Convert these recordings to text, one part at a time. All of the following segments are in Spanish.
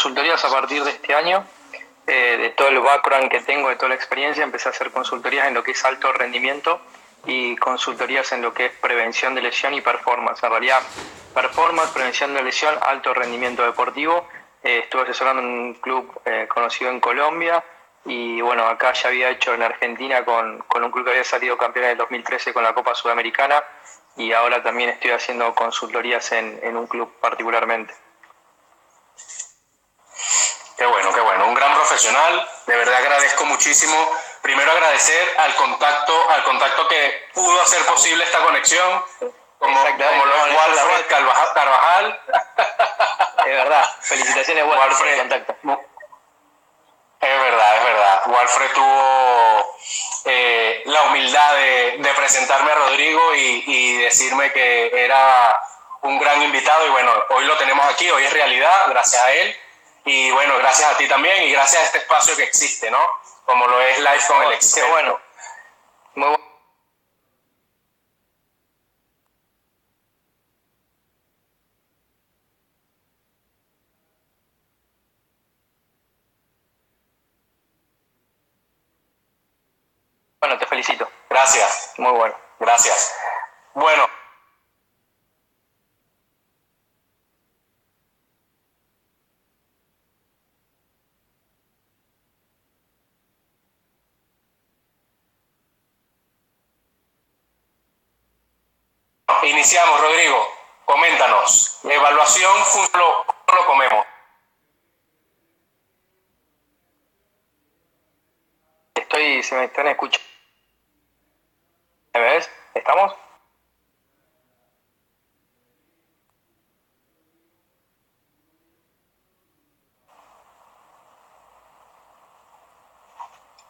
consultorías a partir de este año. De todo el background que tengo, de toda la experiencia, empecé a hacer consultorías en lo que es alto rendimiento y consultorías en lo que es prevención de lesión y performance. En realidad, performance, prevención de lesión, alto rendimiento deportivo. Estuve asesorando en un club conocido en Colombia y bueno, acá ya había hecho en Argentina con un club que había salido campeón en el 2013 con la Copa Sudamericana y ahora también estoy haciendo consultorías en un club particularmente. Qué bueno, un gran profesional, de verdad agradezco muchísimo. Primero agradecer al contacto que pudo hacer posible esta conexión, como lo es Walfred Carvajal. Es verdad, felicitaciones Walfred por el contacto. Es verdad. Walfred tuvo la humildad de presentarme a Rodrigo y decirme que era un gran invitado y bueno, hoy lo tenemos aquí, hoy es realidad, gracias a él. Y bueno, gracias a ti también y gracias a este espacio que existe, ¿no? Como lo es Live con el Experto. Qué bueno. Muy bueno. Bueno, te felicito. Gracias. Muy bueno. Gracias. Bueno. Iniciamos, Rodrigo. Coméntanos. Evaluación, lo comemos. Se me están escuchando. ¿Me ves? ¿Estamos?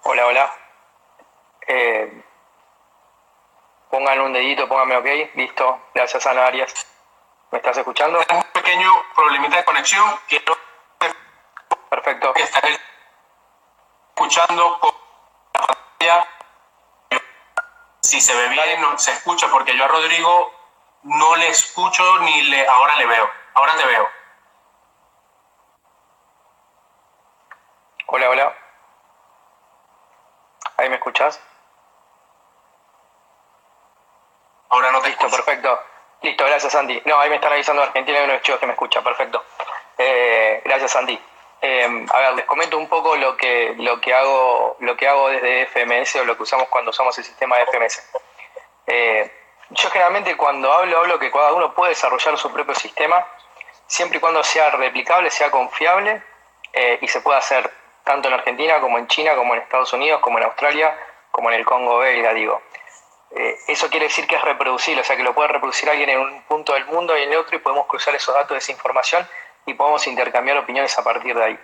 Hola. Pongan un dedito, pónganme ok. Listo. Gracias, Ana Arias. ¿Me estás escuchando? Un pequeño problemita de conexión. Quiero Perfecto. que están escuchando por la pantalla. Si se ve bien, no se escucha, porque yo a Rodrigo no le escucho ahora le veo. Ahora te veo. Hola. ¿Ahí me escuchás? Ahora no te Listo, escucho. perfecto. Listo, gracias, Santi. No, ahí me están avisando de Argentina y uno de chicos que me escucha. Perfecto. Gracias, Santi. A ver, les comento un poco lo que hago desde FMS o lo que usamos cuando usamos el sistema de FMS. Yo generalmente cuando hablo que cada uno puede desarrollar su propio sistema, siempre y cuando sea replicable, sea confiable y se pueda hacer tanto en Argentina como en China, como en Estados Unidos, como en Australia, como en el Congo belga, digo. Eso quiere decir que es reproducible, o sea que lo puede reproducir alguien en un punto del mundo y en el otro y podemos cruzar esos datos de esa información y podemos intercambiar opiniones a partir de ahí.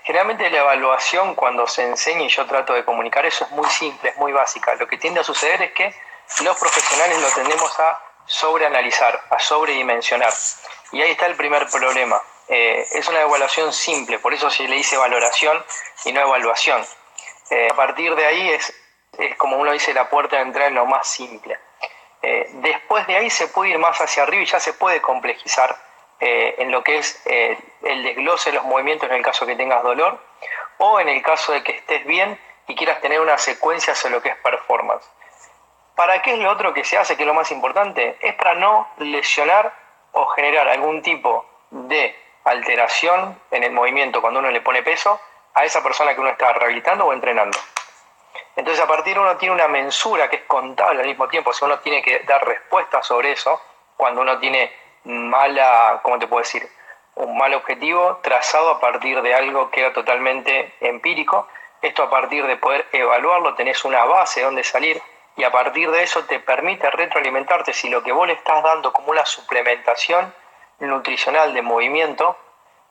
Generalmente la evaluación cuando se enseña y yo trato de comunicar eso es muy simple, es muy básica. Lo que tiende a suceder es que los profesionales lo tendemos a sobreanalizar, a sobredimensionar. Y ahí está el primer problema. Es una evaluación simple, por eso se le dice valoración y no evaluación. A partir de ahí es como uno dice la puerta de entrada en lo más simple. Después de ahí se puede ir más hacia arriba y ya se puede complejizar en lo que es el desglose de los movimientos en el caso que tengas dolor o en el caso de que estés bien y quieras tener una secuencia sobre lo que es performance. ¿Para qué es lo otro que se hace, que es lo más importante? Es para no lesionar o generar algún tipo de alteración en el movimiento cuando uno le pone peso a esa persona que uno está rehabilitando o entrenando. Entonces a partir de uno tiene una mensura que es contable al mismo tiempo, o sea, uno tiene que dar respuestas sobre eso cuando uno tiene ¿cómo te puedo decir? Un mal objetivo trazado a partir de algo que era totalmente empírico. Esto a partir de poder evaluarlo, tenés una base de donde salir y a partir de eso te permite retroalimentarte si lo que vos le estás dando como una suplementación nutricional de movimiento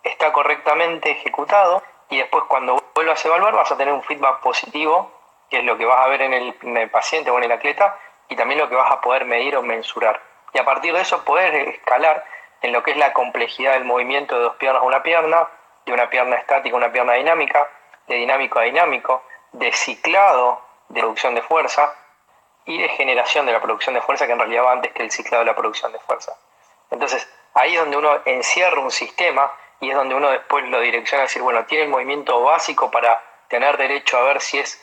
está correctamente ejecutado y después cuando vuelvas a evaluar vas a tener un feedback positivo, que es lo que vas a ver en el paciente o en el atleta y también lo que vas a poder medir o mensurar. Y a partir de eso poder escalar en lo que es la complejidad del movimiento de dos piernas a una pierna, de una pierna estática a una pierna dinámica, de dinámico a dinámico, de ciclado de producción de fuerza y de generación de la producción de fuerza, que en realidad va antes que el ciclado de la producción de fuerza. Entonces, ahí es donde uno encierra un sistema y es donde uno después lo direcciona a decir, bueno, tiene el movimiento básico para tener derecho a ver si es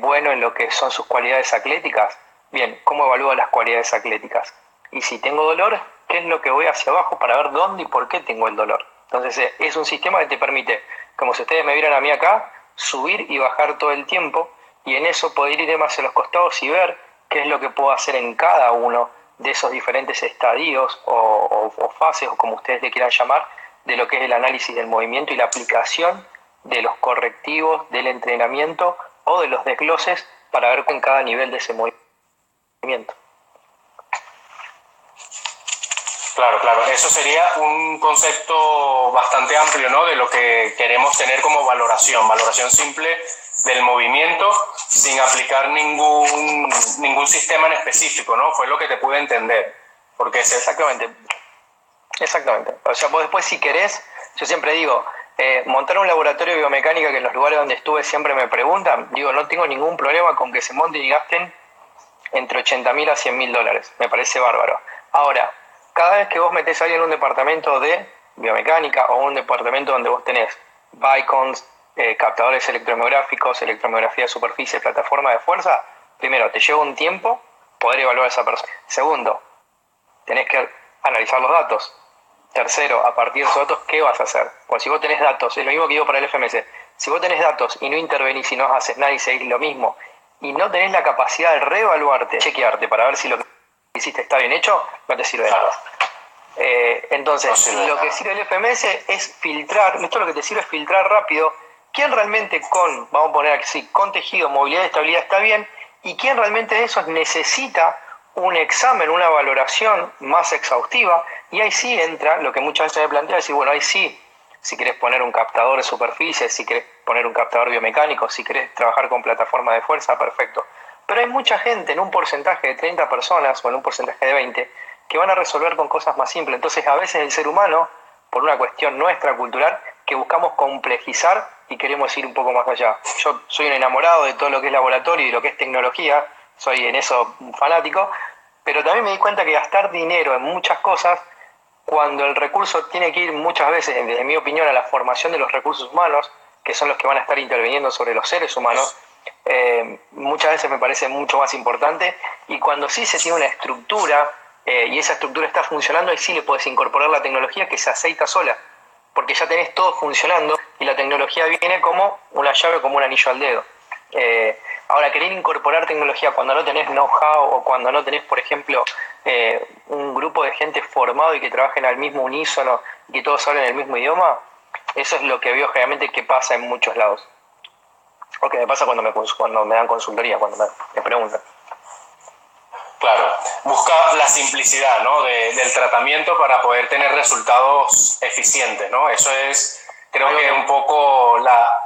bueno en lo que son sus cualidades atléticas. Bien, ¿cómo evalúo las cualidades atléticas? Y si tengo dolor, ¿qué es lo que voy hacia abajo para ver dónde y por qué tengo el dolor? Entonces es un sistema que te permite, como si ustedes me vieran a mí acá, subir y bajar todo el tiempo, y en eso poder ir más hacia los costados y ver qué es lo que puedo hacer en cada uno de esos diferentes estadios o fases, o como ustedes le quieran llamar, de lo que es el análisis del movimiento y la aplicación de los correctivos del entrenamiento o de los desgloses para ver en cada nivel de ese movimiento. Claro, claro. Eso sería un concepto bastante amplio, ¿no? De lo que queremos tener como valoración. Valoración simple del movimiento sin aplicar ningún sistema en específico, ¿no? Fue lo que te pude entender. Porque Exactamente. Exactamente. O sea, vos después, si querés, yo siempre digo, montar un laboratorio de biomecánica, que en los lugares donde estuve siempre me preguntan, digo, no tengo ningún problema con que se monten y gasten entre $80.000 a $100.000. Me parece bárbaro. Ahora, cada vez que vos metés a alguien en un departamento de biomecánica o un departamento donde vos tenés Vicons, captadores electromiográficos, electromiografía de superficie, plataforma de fuerza, primero, te lleva un tiempo poder evaluar a esa persona. Segundo, tenés que analizar los datos. Tercero, a partir de esos datos, ¿qué vas a hacer? Pues si vos tenés datos, es lo mismo que digo para el FMS, si vos tenés datos y no intervenís y no haces nada y seguís lo mismo, y no tenés la capacidad de reevaluarte, chequearte para ver si lo que hiciste está bien hecho, no te sirve de nada. Entonces, lo que sirve el FMS es filtrar, esto lo que te sirve es filtrar rápido quién realmente vamos a poner así, con tejido, movilidad y estabilidad está bien, y quién realmente de esos necesita un examen, una valoración más exhaustiva, y ahí sí entra lo que muchas veces me plantea, decir, bueno, ahí sí, si querés poner un captador de superficie, si querés poner un captador biomecánico, si querés trabajar con plataforma de fuerza, perfecto. Pero hay mucha gente, en un porcentaje de 30 personas o en un porcentaje de 20, que van a resolver con cosas más simples. Entonces, a veces el ser humano, por una cuestión nuestra, cultural, que buscamos complejizar y queremos ir un poco más allá. Yo soy un enamorado de todo lo que es laboratorio y lo que es tecnología, soy en eso un fanático, pero también me di cuenta que gastar dinero en muchas cosas, cuando el recurso tiene que ir muchas veces, desde mi opinión, a la formación de los recursos humanos, que son los que van a estar interviniendo sobre los seres humanos, muchas veces me parece mucho más importante, y cuando sí se tiene una estructura y esa estructura está funcionando, ahí sí le puedes incorporar la tecnología que se aceita sola, porque ya tenés todo funcionando y la tecnología viene como una llave, como un anillo al dedo. Ahora, querer incorporar tecnología cuando no tenés know-how o cuando no tenés, por ejemplo, un grupo de gente formado y que trabajen al mismo unísono y que todos hablen el mismo idioma, eso es lo que veo generalmente que pasa en muchos lados. O que me pasa cuando me dan consultoría, cuando me preguntan. Claro, busca la simplicidad, ¿no? del tratamiento para poder tener resultados eficientes, ¿no? Eso es, creo que un poco la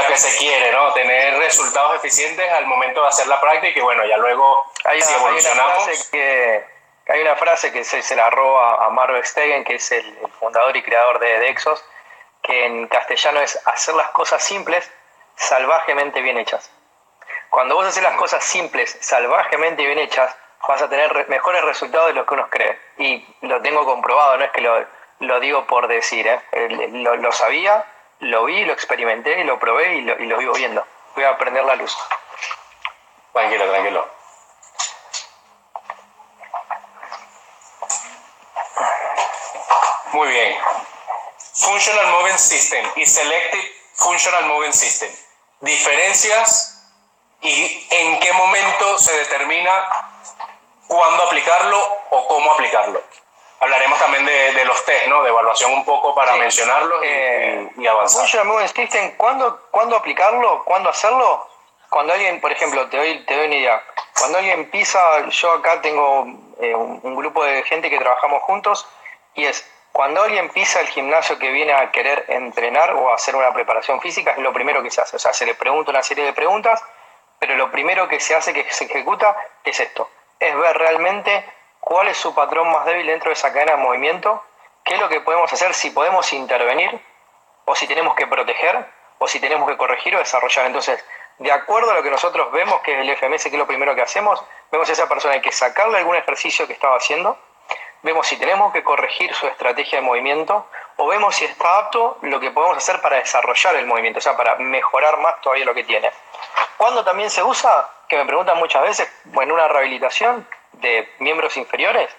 que se quiere, ¿no? Tener resultados eficientes al momento de hacer la práctica y bueno, ya luego si evolucionamos... Hay una frase que se la roba a Marv Stegen, que es el fundador y creador de Exos, que en castellano es hacer las cosas simples, salvajemente bien hechas. Cuando vos haces las cosas simples, salvajemente bien hechas, vas a tener mejores resultados de los que uno cree. Y lo tengo comprobado, no es que lo digo por decir, lo sabía, lo vi, lo experimenté, lo probé y lo vivo viendo. Voy a prender la luz. Tranquilo, tranquilo. Muy bien. Functional Moving System y Selective Functional Moving System. Diferencias y en qué momento se determina cuándo aplicarlo o cómo aplicarlo. Hablaremos también de los test, ¿no? De evaluación un poco para mencionarlos y avanzar. Functional Moving System, ¿cuándo aplicarlo? ¿Cuándo hacerlo? Cuando alguien, por ejemplo, te doy una idea. Cuando alguien pisa, yo acá tengo un grupo de gente que trabajamos juntos, y es cuando alguien pisa el gimnasio que viene a querer entrenar o hacer una preparación física, es lo primero que se hace. O sea, se le pregunta una serie de preguntas, pero lo primero que se hace, que se ejecuta, es esto. Es ver realmente cuál es su patrón más débil dentro de esa cadena de movimiento, qué es lo que podemos hacer, si podemos intervenir, o si tenemos que proteger, o si tenemos que corregir o desarrollar. Entonces, de acuerdo a lo que nosotros vemos, que es el FMS, que es lo primero que hacemos, vemos a esa persona, hay que sacarle algún ejercicio que estaba haciendo, vemos si tenemos que corregir su estrategia de movimiento o vemos si está apto lo que podemos hacer para desarrollar el movimiento, o sea, para mejorar más todavía lo que tiene. ¿Cuándo también se usa? Que me preguntan muchas veces, en una rehabilitación de miembros inferiores,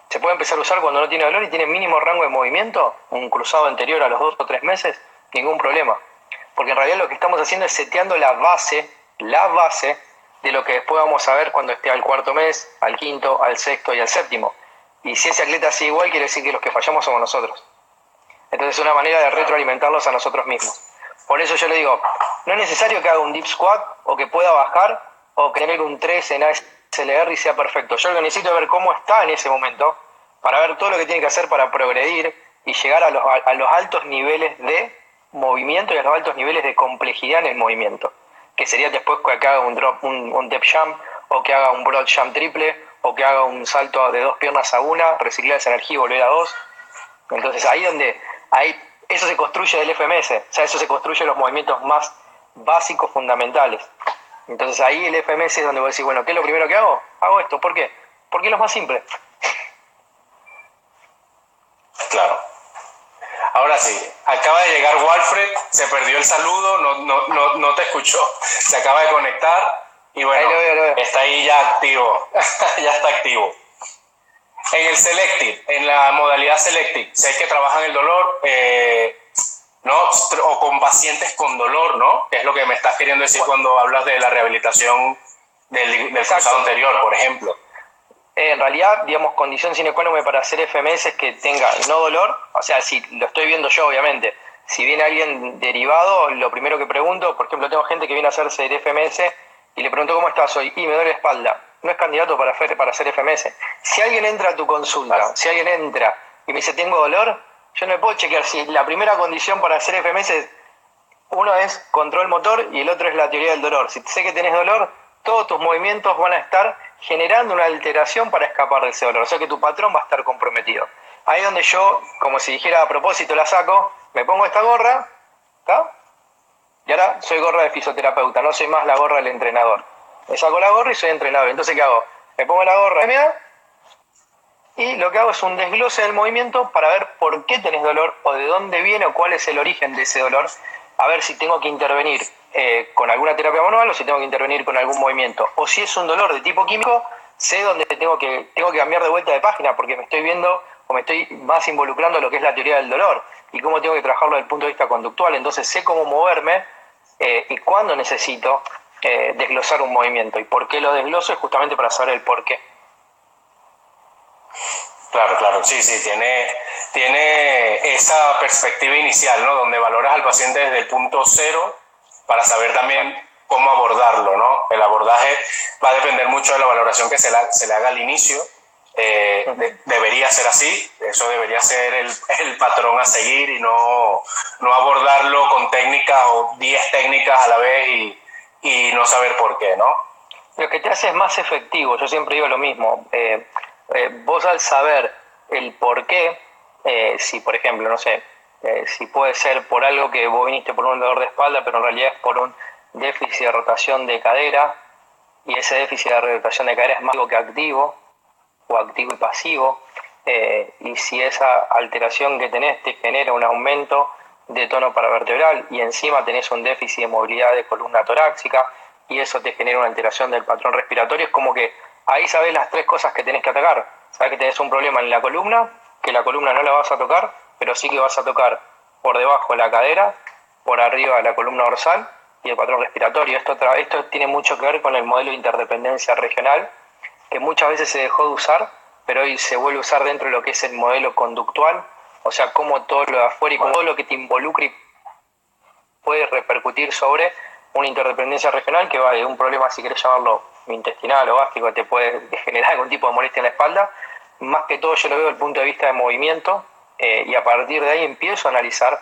se puede empezar a usar cuando no tiene dolor y tiene mínimo rango de movimiento, un cruzado anterior a los 2 o 3 meses, ningún problema. Porque en realidad lo que estamos haciendo es seteando la base de lo que después vamos a ver cuando esté al 4.º mes, al 5.º, al 6.º y al 7.º. Y si ese atleta sigue igual, quiere decir que los que fallamos somos nosotros. Entonces es una manera de retroalimentarlos a nosotros mismos. Por eso yo le digo, no es necesario que haga un deep squat o que pueda bajar o que tener un 3 en ASLR y sea perfecto. Yo lo que necesito es ver cómo está en ese momento para ver todo lo que tiene que hacer para progredir y llegar a los altos niveles de movimiento y a los altos niveles de complejidad en el movimiento. Que sería después que haga un drop, un depth jump, o que haga un broad jump triple, o que haga un salto de 2 piernas a 1, reciclar esa energía y volver a 2. Entonces eso se construye del FMS, o sea, eso se construye los movimientos más básicos, fundamentales. Entonces ahí el FMS es donde voy a decir, bueno, ¿qué es lo primero que hago? Hago esto, ¿por qué? Porque es lo más simple. Claro. Ahora sí, acaba de llegar Walfred, se perdió el saludo, no te escuchó, se acaba de conectar y bueno, ahí lo veo. Está ahí ya activo, ya está activo. En el Selective, en la modalidad Selective, sé que trabajan el dolor, ¿no? O con pacientes con dolor, ¿no? Que es lo que me estás queriendo decir cuando hablas de la rehabilitación del cruzado anterior, por ejemplo. En realidad, digamos, condición sine qua non para hacer FMS es que tenga no dolor, o sea, si lo estoy viendo yo, obviamente. Si viene alguien derivado, lo primero que pregunto, por ejemplo, tengo gente que viene a hacerse el FMS y le pregunto ¿cómo estás hoy? Y me duele la espalda. No es candidato para hacer FMS. Si alguien entra a tu consulta, si alguien entra y me dice tengo dolor, yo no me puedo chequear si la primera condición para hacer FMS, uno es control motor y el otro es la teoría del dolor. Si sé que tenés dolor, todos tus movimientos van a estar generando una alteración para escapar de ese dolor. O sea que tu patrón va a estar comprometido. Ahí es donde yo, como si dijera a propósito, la saco, me pongo esta gorra, ¿está? Y ahora soy gorra de fisioterapeuta, no soy más la gorra del entrenador. Me saco la gorra y soy entrenador. Entonces, ¿qué hago? Me pongo la gorra MMA y lo que hago es un desglose del movimiento para ver por qué tenés dolor o de dónde viene o cuál es el origen de ese dolor. A ver si tengo que intervenir con alguna terapia manual o si tengo que intervenir con algún movimiento. O si es un dolor de tipo químico, sé dónde tengo que cambiar de vuelta de página porque me estoy viendo o me estoy más involucrando en lo que es la teoría del dolor y cómo tengo que trabajarlo desde el punto de vista conductual. Entonces sé cómo moverme y cuándo necesito desglosar un movimiento. ¿Y por qué lo desgloso? Es justamente para saber el por qué. Claro, sí, tiene esa perspectiva inicial, ¿no? Donde valoras al paciente desde el punto cero para saber también cómo abordarlo, ¿no? El abordaje va a depender mucho de la valoración que se le haga al inicio. Debería ser así, eso debería ser el patrón a seguir y no abordarlo con técnicas o 10 técnicas a la vez y no saber por qué, ¿no? Lo que te hace es más efectivo, yo siempre digo lo mismo. Vos al saber el por qué, si por ejemplo, no sé, si puede ser por algo que vos viniste por un dolor de espalda, pero en realidad es por un déficit de rotación de cadera, y ese déficit de rotación de cadera es más activo que activo, o activo y pasivo, y si esa alteración que tenés te genera un aumento de tono paravertebral y encima tenés un déficit de movilidad de columna torácica y eso te genera una alteración del patrón respiratorio, es como que ahí sabés las 3 cosas que tenés que atacar. Sabés que tenés un problema en la columna, que la columna no la vas a tocar, pero sí que vas a tocar por debajo de la cadera, por arriba de la columna dorsal y el patrón respiratorio. Esto tiene mucho que ver con el modelo de interdependencia regional, que muchas veces se dejó de usar, pero hoy se vuelve a usar dentro de lo que es el modelo conductual, o sea, cómo todo lo de afuera y cómo todo lo que te involucre puede repercutir sobre una interdependencia regional que va de un problema, si querés llamarlo intestinal o gástrico, que te puede generar algún tipo de molestia en la espalda. Más que todo yo lo veo desde el punto de vista de movimiento y a partir de ahí empiezo a analizar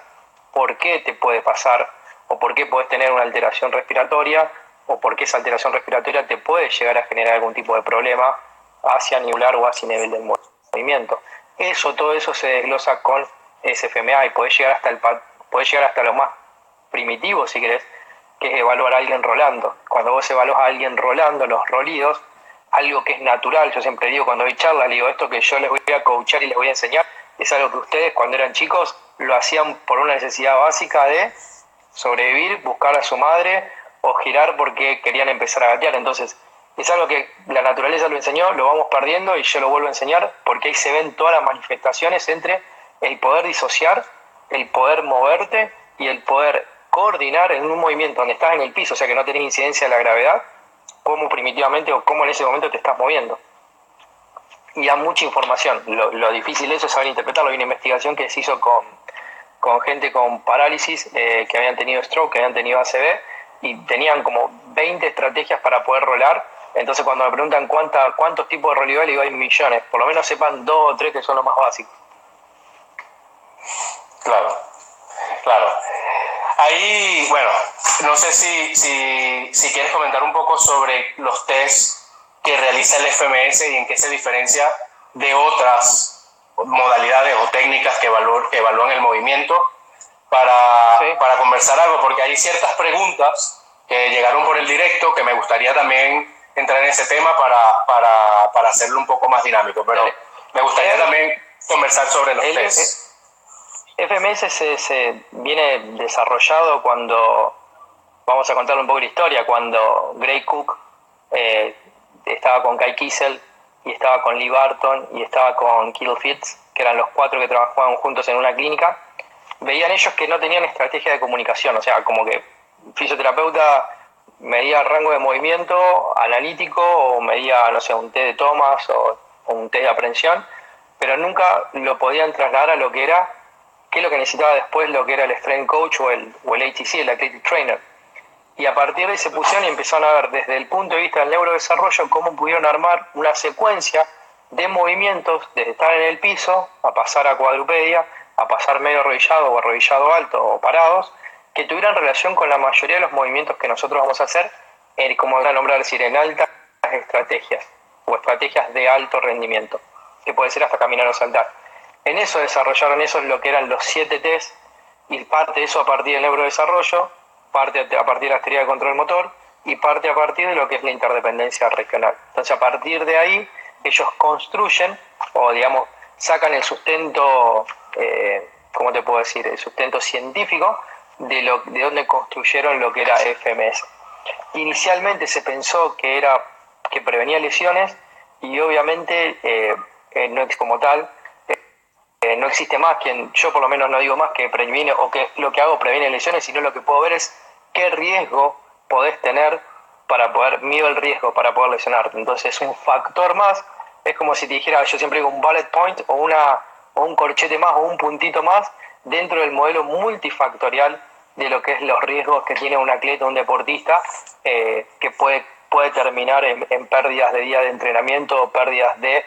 por qué te puede pasar o por qué puedes tener una alteración respiratoria o por qué esa alteración respiratoria te puede llegar a generar algún tipo de problema hacia nivelar o hacia nivel del movimiento. Todo eso se desglosa con SFMA y podés llegar hasta lo más primitivo, si querés, que es evaluar a alguien rolando. Cuando vos evaluás a alguien rolando, los rolidos, algo que es natural. Yo siempre digo cuando doy charlas, digo, esto que yo les voy a coachar y les voy a enseñar, es algo que ustedes cuando eran chicos lo hacían por una necesidad básica de sobrevivir, buscar a su madre o girar porque querían empezar a gatear. Entonces, es algo que la naturaleza lo enseñó, lo vamos perdiendo y yo lo vuelvo a enseñar porque ahí se ven todas las manifestaciones entre el poder disociar, el poder moverte y el poder coordinar en un movimiento donde estás en el piso, o sea que no tenés incidencia de la gravedad, cómo primitivamente o cómo en ese momento te estás moviendo. Y da mucha información. Lo difícil de eso es saber interpretarlo. Hay una investigación que se hizo con gente con parálisis que habían tenido stroke, que habían tenido ACV, y tenían como 20 estrategias para poder rolar. Entonces cuando me preguntan cuántos tipos de rollerball, digo, hay millones. Por lo menos sepan 2 o 3 que son los más básicos. Claro, claro. Ahí, bueno, no sé si quieres comentar un poco sobre los tests que realiza el FMS y en qué se diferencia de otras modalidades o técnicas que evalúan el movimiento para conversar algo, porque hay ciertas preguntas que llegaron por el directo que me gustaría también entrar en ese tema para hacerlo un poco más dinámico, pero me gustaría también conversar sobre los tests. FMS se viene desarrollado cuando, vamos a contarle un poco la historia, cuando Gray Cook estaba con Kai Kissel y estaba con Lee Barton y estaba con Kittle Fitz, que eran los 4 que trabajaban juntos en una clínica. Veían ellos que no tenían estrategia de comunicación, o sea, como que fisioterapeuta medía rango de movimiento analítico o medía, no sé, un test de Thomas o un test de aprehensión, pero nunca lo podían trasladar a lo que era, qué es lo que necesitaba después, lo que era el strength coach o el ATC, el athletic trainer. Y a partir de ahí se pusieron y empezaron a ver desde el punto de vista del neurodesarrollo cómo pudieron armar una secuencia de movimientos desde estar en el piso a pasar a cuadrupedia, a pasar medio arrodillado o arrodillado alto o parados, que tuvieran relación con la mayoría de los movimientos que nosotros vamos a hacer, como voy a nombrar, decir, en altas estrategias o estrategias de alto rendimiento, que puede ser hasta caminar o saltar. En eso desarrollaron eso lo que eran los 7 test y parte de eso a partir del neurodesarrollo, parte a partir de la teoría de control motor y parte a partir de lo que es la interdependencia regional. Entonces a partir de ahí ellos construyen o digamos sacan el sustento, ¿cómo te puedo decir? El sustento científico de donde construyeron lo que era FMS. Inicialmente se pensó que prevenía lesiones y obviamente no es como tal. No existe más yo por lo menos no digo más que previene o que lo que hago previene lesiones, sino lo que puedo ver es qué riesgo podés tener mido el riesgo para poder lesionarte. Entonces es un factor más, es como si te dijera, yo siempre digo un bullet point o un corchete más o un puntito más dentro del modelo multifactorial de lo que es los riesgos que tiene un atleta, un deportista, que puede terminar en pérdidas de día de entrenamiento o pérdidas de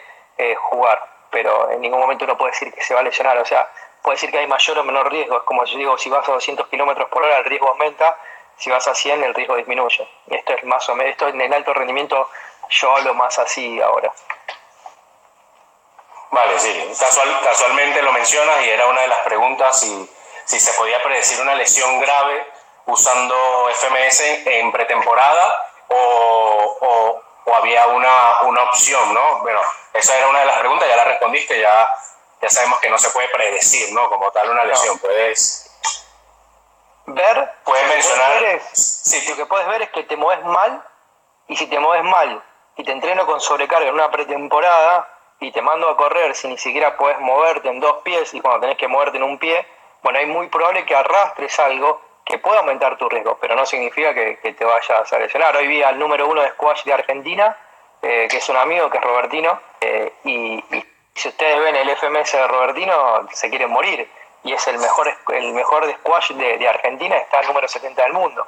jugar. Pero en ningún momento uno puede decir que se va a lesionar, o sea, puede decir que hay mayor o menor riesgo. Es como yo digo, si vas a 200 kilómetros por hora el riesgo aumenta, si vas a 100 el riesgo disminuye. Esto es más o menos, esto en el alto rendimiento yo hablo más así ahora. Vale, sí, casualmente lo mencionas y era una de las preguntas si se podía predecir una lesión grave usando FMS en pretemporada o había una opción, ¿no? Bueno, esa era una de las preguntas, ya la respondiste, ya sabemos que no se puede predecir, ¿no? Como tal una lesión, puedes mencionar... Lo que puedes ver es que te mueves mal, y si te mueves mal y te entreno con sobrecarga en una pretemporada y te mando a correr si ni siquiera puedes moverte en 2 pies y cuando tenés que moverte en un pie, bueno, es muy probable que arrastres algo que puede aumentar tu riesgo, pero no significa que te vayas a lesionar. Hoy vi al número 1 de squash de Argentina, que es un amigo, que es Robertino, y si ustedes ven el FMS de Robertino, se quieren morir, y es el mejor de squash de Argentina, está el número 70 del mundo.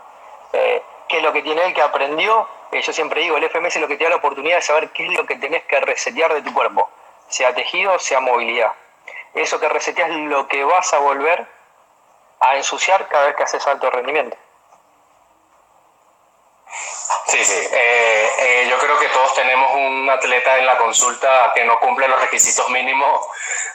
¿Qué es lo que tiene él que aprendió? Yo siempre digo, el FMS es lo que te da la oportunidad de saber qué es lo que tenés que resetear de tu cuerpo, sea tejido, sea movilidad. Eso que reseteas es lo que vas a volver a ensuciar cada vez que haces alto rendimiento. Sí, yo creo que todos tenemos un atleta en la consulta que no cumple los requisitos mínimos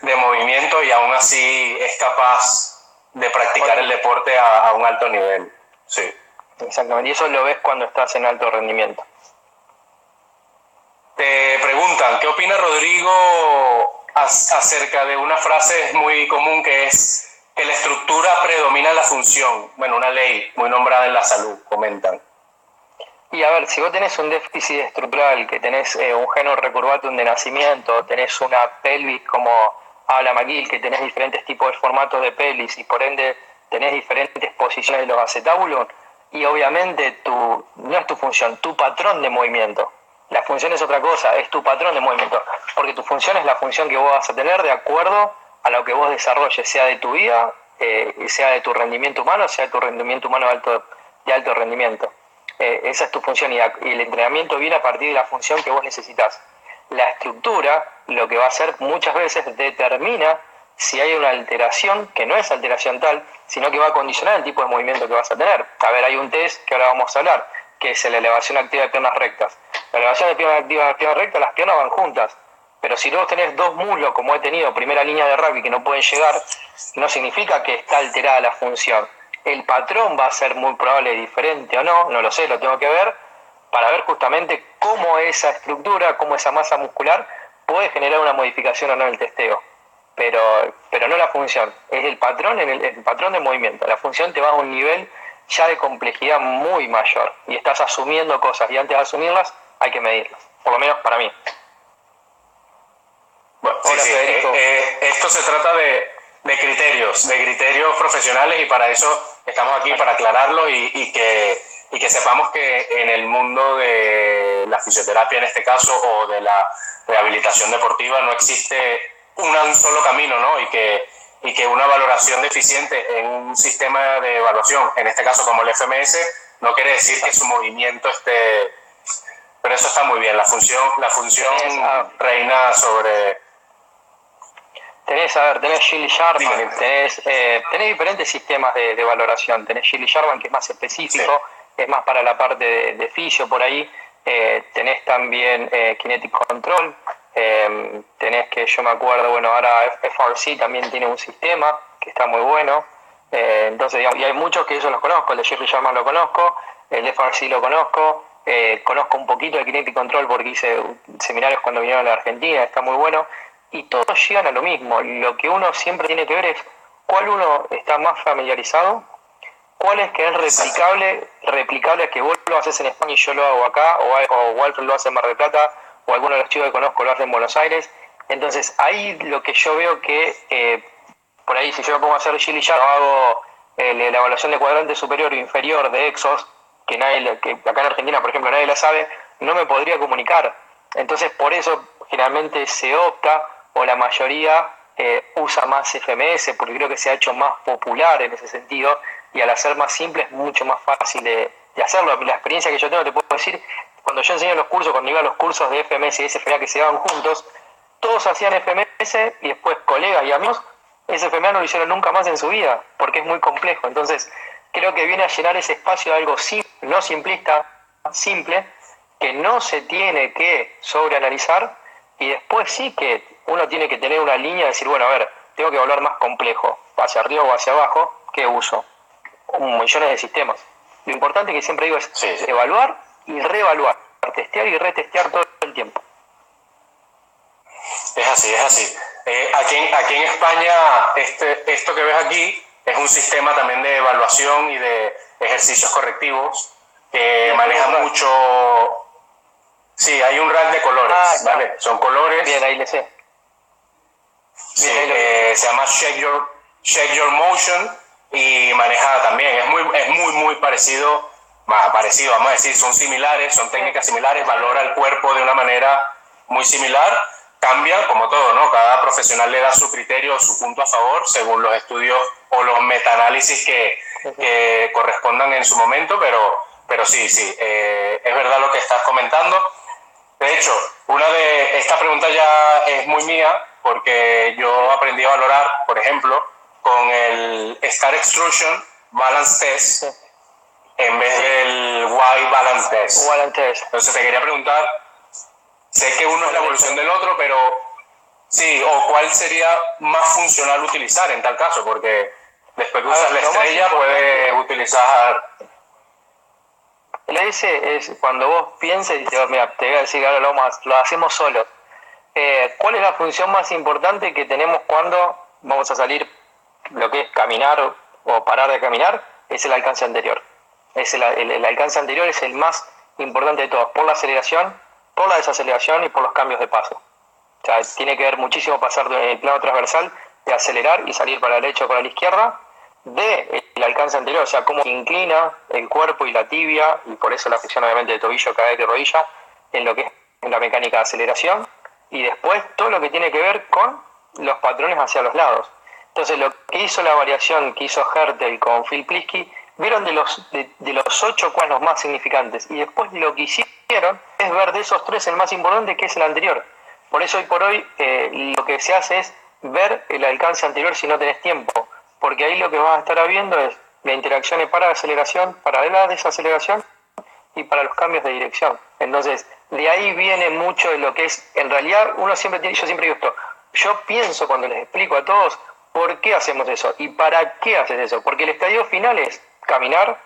de movimiento y aún así es capaz de practicar el deporte a un alto nivel. Sí. Exactamente, y eso lo ves cuando estás en alto rendimiento. Te preguntan, ¿qué opina Rodrigo acerca de una frase muy común que es que la estructura predomina la función? Bueno, una ley muy nombrada en la salud, comentan. Y a ver, si vos tenés un déficit estructural, que tenés un geno recurvatum de nacimiento, tenés una pelvis como habla McGill, que tenés diferentes tipos de formatos de pelvis y por ende tenés diferentes posiciones de los acetábulos, y obviamente no es tu función, tu patrón de movimiento. La función es otra cosa, es tu patrón de movimiento, porque tu función es la función que vos vas a tener de acuerdo a lo que vos desarrolles, sea de tu vida, sea de tu rendimiento humano, sea de tu rendimiento humano de alto rendimiento. Esa es tu función y el entrenamiento viene a partir de la función que vos necesitas. La estructura lo que va a hacer muchas veces determina si hay una alteración, que no es alteración tal, sino que va a condicionar el tipo de movimiento que vas a tener. A ver, hay un test que ahora vamos a hablar, que es la elevación activa de piernas rectas. La elevación activa de piernas rectas, las piernas van juntas. Pero si vos tenés dos muslos, como he tenido, primera línea de rugby, que no pueden llegar, no significa que está alterada la función. El patrón va a ser muy probable diferente o no, no lo sé, lo tengo que ver, para ver justamente cómo esa estructura, cómo esa masa muscular puede generar una modificación o no en el testeo. Pero no la función, es el patrón, el patrón de movimiento. La función te va a un nivel ya de complejidad muy mayor y estás asumiendo cosas y antes de asumirlas hay que medirlas, por lo menos para mí. Bueno, hola, sí, esto se trata de criterios profesionales y para eso estamos aquí, para aclararlo y que sepamos que en el mundo de la fisioterapia en este caso o de la rehabilitación deportiva no existe un solo camino, ¿no? Y que una valoración deficiente en un sistema de evaluación, en este caso como el FMS, no quiere decir que su movimiento esté... Pero eso está muy bien, la función reina sobre... Tenés Gilles Sharman, tenés diferentes sistemas de valoración. Tenés Gilles Sharman, que es más específico, sí, es más para la parte de fisio por ahí. Tenés también Kinetic Control. Tenés que, yo me acuerdo, bueno, ahora FRC también tiene un sistema que está muy bueno. Entonces, digamos, y hay muchos que yo los conozco. El de Gilles Sharman lo conozco, el de FRC lo conozco. Conozco un poquito de Kinetic Control porque hice seminarios cuando vinieron a la Argentina, está muy bueno. Y todos llegan a lo mismo. Lo que uno siempre tiene que ver es cuál uno está más familiarizado, cuál es que es replicable que vos lo haces en España y yo lo hago acá, o Walter lo hace en Mar del Plata, o alguno de los chicos que conozco lo hace en Buenos Aires. Entonces ahí lo que yo veo que, por ahí si yo me pongo a hacer Gilles Sharman, hago la evaluación de cuadrante superior o inferior de Exos, que acá en Argentina, por ejemplo, nadie la sabe, no me podría comunicar. Entonces por eso generalmente se opta, o la mayoría usa más FMS, porque creo que se ha hecho más popular en ese sentido, y al hacer más simple es mucho más fácil de hacerlo. La experiencia que yo tengo, te puedo decir, cuando yo enseño los cursos, cuando iba a los cursos de FMS y SFA que se daban juntos, todos hacían FMS y después colegas y amigos, SFMA no lo hicieron nunca más en su vida, porque es muy complejo. Entonces, creo que viene a llenar ese espacio de algo simple, no simplista, simple, que no se tiene que sobreanalizar, y después sí que uno tiene que tener una línea de decir, bueno, a ver, tengo que volver más complejo, hacia arriba o hacia abajo, ¿qué uso? Millones de sistemas. Lo importante que siempre digo es evaluar y reevaluar, testear y retestear todo el tiempo. Es así. Aquí en España, esto que ves aquí es un sistema también de evaluación y de ejercicios correctivos que maneja mucho... Sí, hay un rack de colores, ¿vale? Claro. Son colores. Bien, ahí le sé. Sí, se llama Check Your Motion y maneja también. Es muy parecido, vamos a decir, son similares, son técnicas similares, valora el cuerpo de una manera muy similar. Cambian, como todo, ¿no? Cada profesional le da su criterio, su punto a favor, según los estudios o los metaanálisis que correspondan en su momento, pero sí, es verdad lo que estás comentando. De hecho, esta pregunta ya es muy mía, porque yo aprendí a valorar, por ejemplo, con el Scar Extrusion Balance Test en vez del Y Balance Test. Entonces te quería preguntar, sé que uno es la evolución del otro, pero sí, o cuál sería más funcional utilizar en tal caso, porque después que usas la estrella puedes utilizar... El S es cuando vos pienses y mira, te voy a decir, ahora lo hacemos solos. ¿Cuál es la función más importante que tenemos cuando vamos a salir, lo que es caminar o parar de caminar? Es el alcance anterior. El alcance anterior es el más importante de todos, por la aceleración, por la desaceleración y por los cambios de paso. O sea, tiene que ver muchísimo pasar del plano transversal, de acelerar y salir para la derecha o para la izquierda, del alcance anterior, o sea, cómo se inclina el cuerpo y la tibia, y por eso la flexión obviamente de tobillo, cadera y rodilla, en lo que es la mecánica de aceleración, y después todo lo que tiene que ver con los patrones hacia los lados. Entonces, lo que hizo la variación que hizo Hertel con Phil Plisky, vieron de los 8 cuáles los más significantes, y después lo que hicieron es ver de esos 3 el más importante, que es el anterior. Por eso hoy por hoy lo que se hace es ver el alcance anterior si no tenés tiempo, porque ahí lo que vas a estar viendo es la interacción para aceleración, para la desaceleración y para los cambios de dirección. Entonces, de ahí viene mucho de lo que es, en realidad, yo siempre digo esto, yo pienso cuando les explico a todos por qué hacemos eso y para qué haces eso, porque el estadio final es caminar,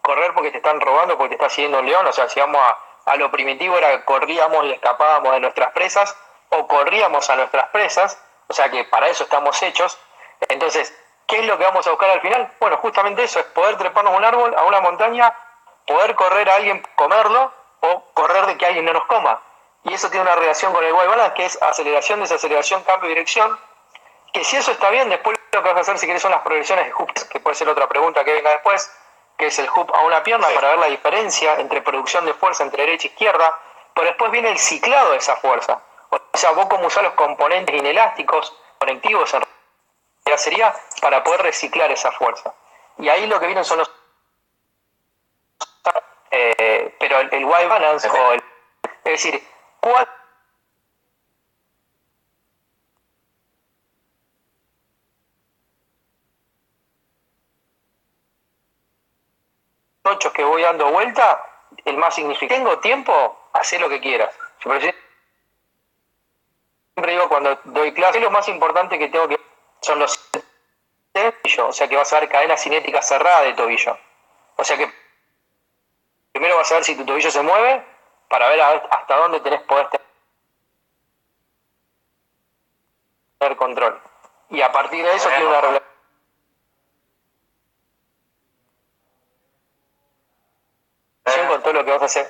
correr porque te están robando, porque te está siguiendo un león, o sea, si vamos a lo primitivo era corríamos y escapábamos de nuestras presas o corríamos a nuestras presas, o sea que para eso estamos hechos. Entonces, ¿qué es lo que vamos a buscar al final? Bueno, justamente eso, es poder treparnos a un árbol, a una montaña, poder correr a alguien, comerlo, o correr de que alguien no nos coma. Y eso tiene una relación con el white balance, que es aceleración, desaceleración, cambio de dirección, que si eso está bien, después lo que vas a hacer si querés son las progresiones de hoops, que puede ser otra pregunta que venga después, que es el hoop a una pierna, para ver la diferencia entre producción de fuerza entre derecha e izquierda, pero después viene el ciclado de esa fuerza. O sea, vos cómo usás los componentes inelásticos, conectivos, en realidad sería para poder reciclar esa fuerza. Y ahí lo que vienen son los... pero el white balance, es decir, ¿cuál ocho que voy dando vuelta, el más significativo? Tengo tiempo, hacé lo que quieras. Yo siempre digo cuando doy clase, lo más importante que tengo que son los tobillos, o sea que vas a ver cadena cinética cerrada de tobillo. O sea que primero vas a ver si tu tobillo se mueve para ver hasta dónde podés tener control. Y a partir de eso tiene una relación con todo lo que vas a hacer.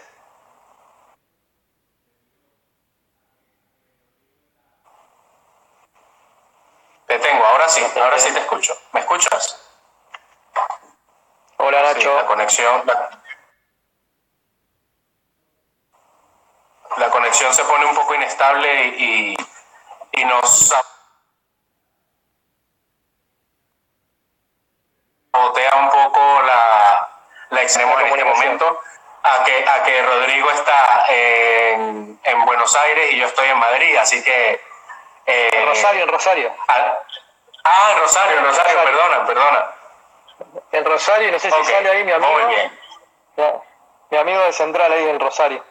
Te tengo, ahora sí te escucho. ¿Me escuchas? Hola Nacho. Sí, la conexión se pone un poco inestable y nos sabotea un poco la extremo en este momento a que Rodrigo está en Buenos Aires y yo estoy en Madrid, así que en Rosario. en Rosario, perdona. En Rosario, no sé si sale ahí mi amigo. Muy bien. Mi amigo de Central ahí en Rosario.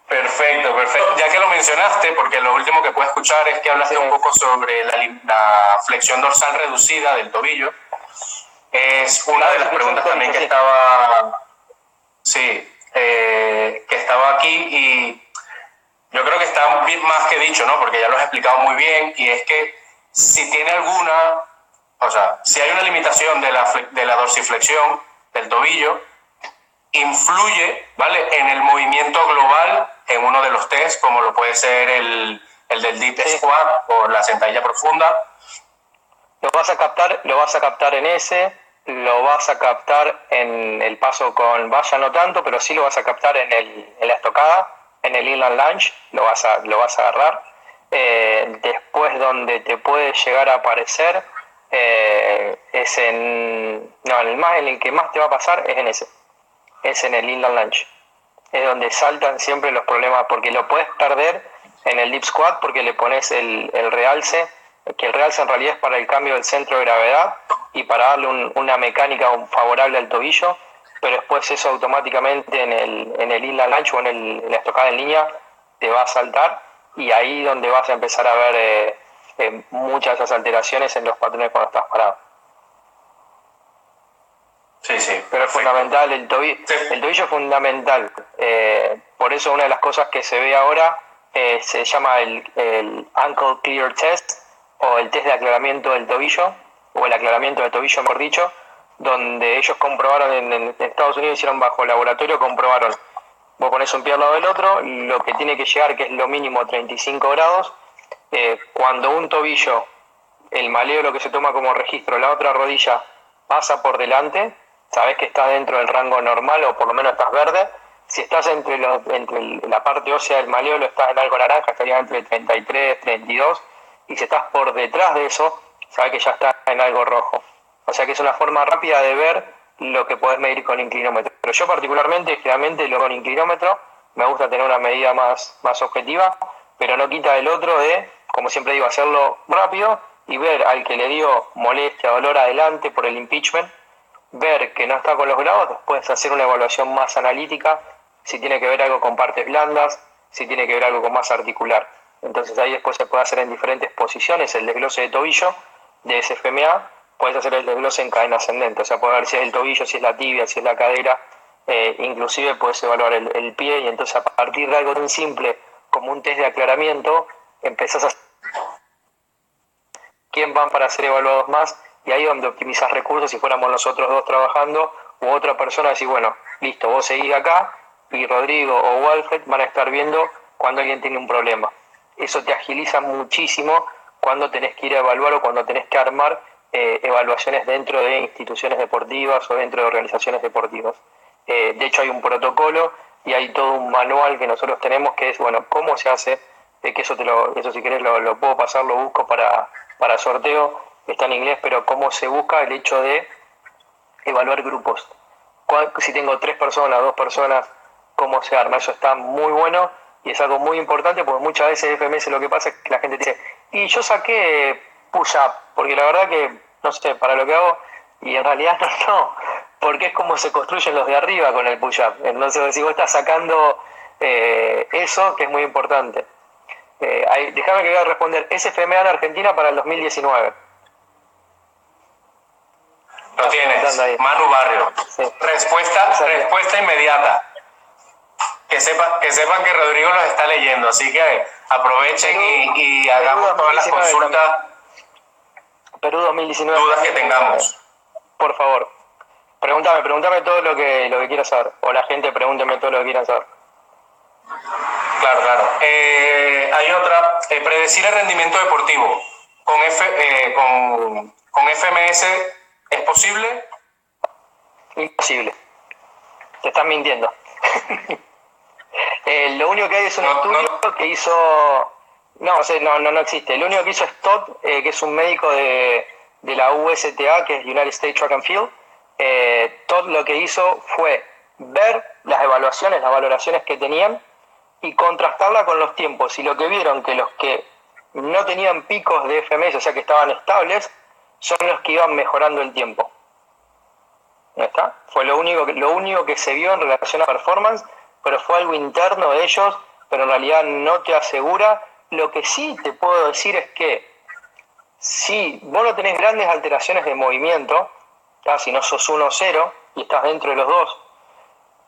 Perfecto. Ya que lo mencionaste, porque lo último que puedo escuchar es que hablaste un poco sobre la flexión dorsal reducida del tobillo. Es una de las preguntas también que estaba... Sí, que estaba aquí y yo creo que está más que dicho, ¿no? Porque ya lo has explicado muy bien, y es que si tiene si hay una limitación de la dorsiflexión del tobillo, influye, ¿vale?, en el movimiento global en uno de los test, como lo puede ser el del deep squat o la sentadilla profunda. Lo vas a captar en ese, lo vas a captar en el paso con valla no tanto, pero sí lo vas a captar en la estocada, en el inland lunge, lo vas a agarrar. Después donde te puede llegar a aparecer es en el que más te va a pasar es en ese. Es en el inland lunge. Es donde saltan siempre los problemas, porque lo puedes perder en el deep squat porque le pones el realce, que el realce en realidad es para el cambio del centro de gravedad y para darle una mecánica favorable al tobillo, pero después eso automáticamente en el inland lunge o en la estocada en línea te va a saltar, y ahí donde vas a empezar a ver muchas de esas alteraciones en los patrones cuando estás parado. Sí, sí. Pero es fundamental, el tobillo es fundamental. Por eso una de las cosas que se ve ahora se llama el Ankle Clear Test, o el test de aclaramiento del tobillo, o el aclaramiento del tobillo, mejor dicho, donde ellos comprobaron en Estados Unidos, hicieron bajo laboratorio, comprobaron, vos pones un pie al lado del otro, lo que tiene que llegar, que es lo mínimo 35 grados, cuando un tobillo, el maleo lo que se toma como registro, la otra rodilla pasa por delante, sabés que estás dentro del rango normal, o por lo menos estás verde. Si estás entre la parte ósea del maléolo, estás en algo naranja, estaría entre 33, 32, y si estás por detrás de eso, sabés que ya estás en algo rojo. O sea que es una forma rápida de ver lo que podés medir con inclinómetro. Pero yo particularmente, generalmente lo con inclinómetro, me gusta tener una medida más objetiva, pero no quita el otro de, como siempre digo, hacerlo rápido y ver al que le dio molestia, dolor adelante por el impeachment, ver que no está con los grados, después hacer una evaluación más analítica, si tiene que ver algo con partes blandas, si tiene que ver algo con masa articular. Entonces ahí después se puede hacer en diferentes posiciones el desglose de tobillo de SFMA, puedes hacer el desglose en cadena ascendente, o sea, puedes ver si es el tobillo, si es la tibia, si es la cadera, inclusive puedes evaluar el pie, y entonces a partir de algo tan simple como un test de aclaramiento, empezás a quién van para ser evaluados más, y ahí donde optimizas recursos. Si fuéramos nosotros dos trabajando, u otra persona, decir, bueno, listo, vos seguís acá, y Rodrigo o Walfred van a estar viendo cuando alguien tiene un problema. Eso te agiliza muchísimo cuando tenés que ir a evaluar o cuando tenés que armar evaluaciones dentro de instituciones deportivas o dentro de organizaciones deportivas. De hecho hay un protocolo y hay todo un manual que nosotros tenemos, que es, bueno, cómo se hace, que eso si querés lo puedo pasar, lo busco para sorteo, está en inglés, pero cómo se busca el hecho de evaluar grupos. Si tengo 3 personas, 2 personas, cómo se arma. Eso está muy bueno y es algo muy importante, porque muchas veces FMS lo que pasa es que la gente dice, y yo saqué push-up, porque la verdad que, no sé, para lo que hago, y en realidad no, porque es como se construyen los de arriba con el push-up. Entonces, si vos estás sacando eso, que es muy importante. Déjame que voy a responder, SFMA en Argentina para el 2019. Lo tienes, Manu Barrio. Sí. Respuesta inmediata. Que sepan que Rodrigo los está leyendo, así que aprovechen y hagamos todas las consultas. Perú 2019. Dudas que tengamos. Por favor, pregúntame todo lo que quieras saber, o la gente pregúnteme todo lo que quieran saber. Claro. Hay otra, predecir el rendimiento deportivo con FMS, ¿es posible? Imposible. Te están mintiendo. Lo único que hay es un estudio que hizo... No existe. Lo único que hizo es Todd, que es un médico de la USTA, que es United States Track and Field. Todd lo que hizo fue ver las valoraciones que tenían y contrastarla con los tiempos. Y lo que vieron, que los que no tenían picos de FMS, o sea que estaban estables, son los que iban mejorando el tiempo. ¿Ya está? Fue lo único que se vio en relación a performance, pero fue algo interno de ellos, pero en realidad no te asegura. Lo que sí te puedo decir es que si vos no tenés grandes alteraciones de movimiento, ¿tá? Si no sos 1-0 y estás dentro de los dos,